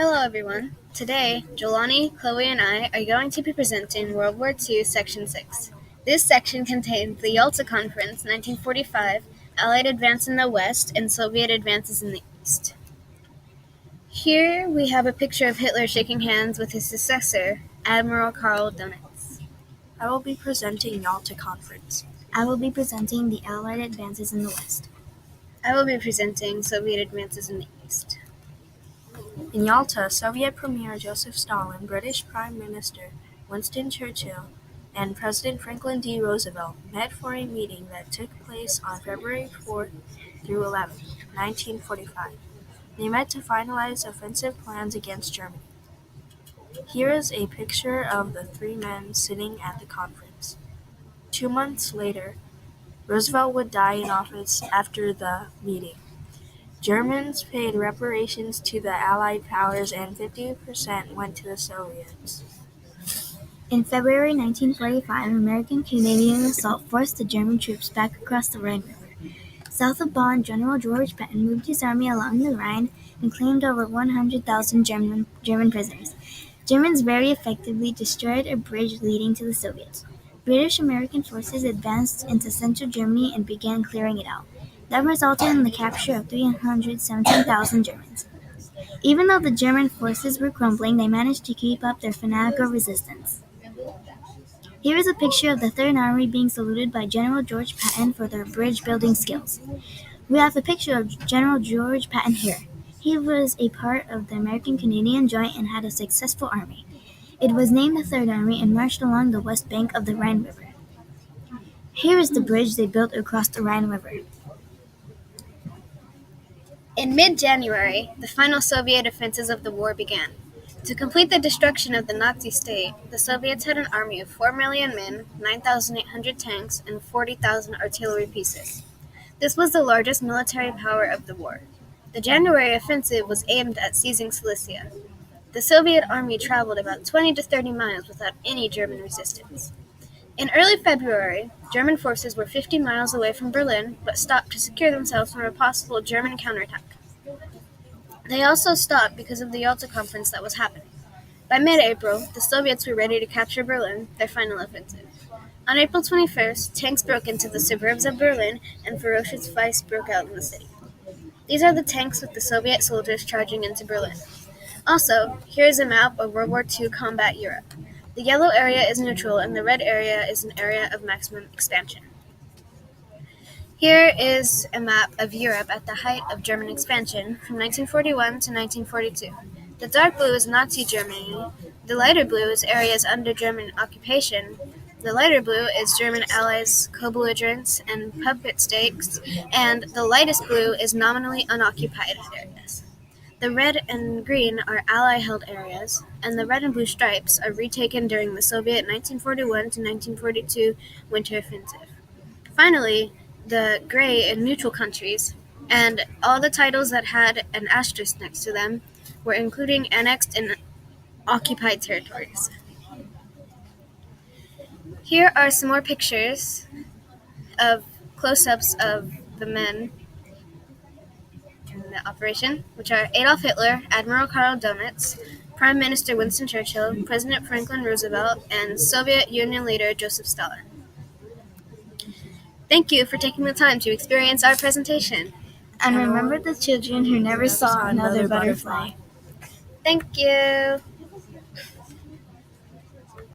Hello everyone. Today, Jelani, Chloe, and I are going to be presenting World War II Section 6. This section contains the Yalta Conference, 1945, Allied advance in the West, and Soviet advances in the East. Here we have a picture of Hitler shaking hands with his successor, Admiral Karl Dönitz. I will be presenting Yalta Conference. I will be presenting the Allied advances in the West. I will be presenting Soviet advances in the East. In Yalta, Soviet Premier Joseph Stalin, British Prime Minister Winston Churchill, and President Franklin D. Roosevelt met for a meeting that took place on February 4th through 11th, 1945. They met to finalize offensive plans against Germany. Here is a picture of the three men sitting at the conference. 2 months later, Roosevelt would die in office after the meeting. Germans paid reparations to the Allied powers and 50% went to the Soviets. In February 1945, American-Canadian assault forced the German troops back across the Rhine River. South of Bonn, General George Patton moved his army along the Rhine and claimed over 100,000 German prisoners. Germans very effectively destroyed a bridge leading to the Soviets. British-American forces advanced into central Germany and began clearing it out. That resulted in the capture of 317,000 Germans. Even though the German forces were crumbling, they managed to keep up their fanatical resistance. Here is a picture of the Third Army being saluted by General George Patton for their bridge-building skills. We have a picture of General George Patton here. He was a part of the American-Canadian Joint and had a successful army. It was named the Third Army and marched along the west bank of the Rhine River. Here is the bridge they built across the Rhine River. In mid-January, the final Soviet offensives of the war began. To complete the destruction of the Nazi state, the Soviets had an army of 4 million men, 9,800 tanks, and 40,000 artillery pieces. This was the largest military power of the war. The January offensive was aimed at seizing Silesia. The Soviet army traveled about 20 to 30 miles without any German resistance. In early February, German forces were 50 miles away from Berlin, but stopped to secure themselves from a possible German counterattack. They also stopped because of the Yalta Conference that was happening. By mid-April, the Soviets were ready to capture Berlin, their final offensive. On April 21st, tanks broke into the suburbs of Berlin and ferocious fights broke out in the city. These are the tanks with the Soviet soldiers charging into Berlin. Also, here is a map of World War II combat Europe. The yellow area is neutral and the red area is an area of maximum expansion. Here is a map of Europe at the height of German expansion from 1941 to 1942. The dark blue is Nazi Germany, the lighter blue is areas under German occupation, the lighter blue is German allies, co-belligerents, and puppet states, and the lightest blue is nominally unoccupied areas. The red and green are Ally-held areas, and the red and blue stripes are retaken during the Soviet 1941 to 1942 winter offensive. Finally, the gray and neutral countries, and all the titles that had an asterisk next to them, were including annexed and occupied territories. Here are some more pictures of close-ups of the men in the operation, which are Adolf Hitler, Admiral Karl Dönitz, Prime Minister Winston Churchill, President Franklin Roosevelt, and Soviet Union leader Joseph Stalin. Thank you for taking the time to experience our presentation. And remember the children who never saw another butterfly. Thank you.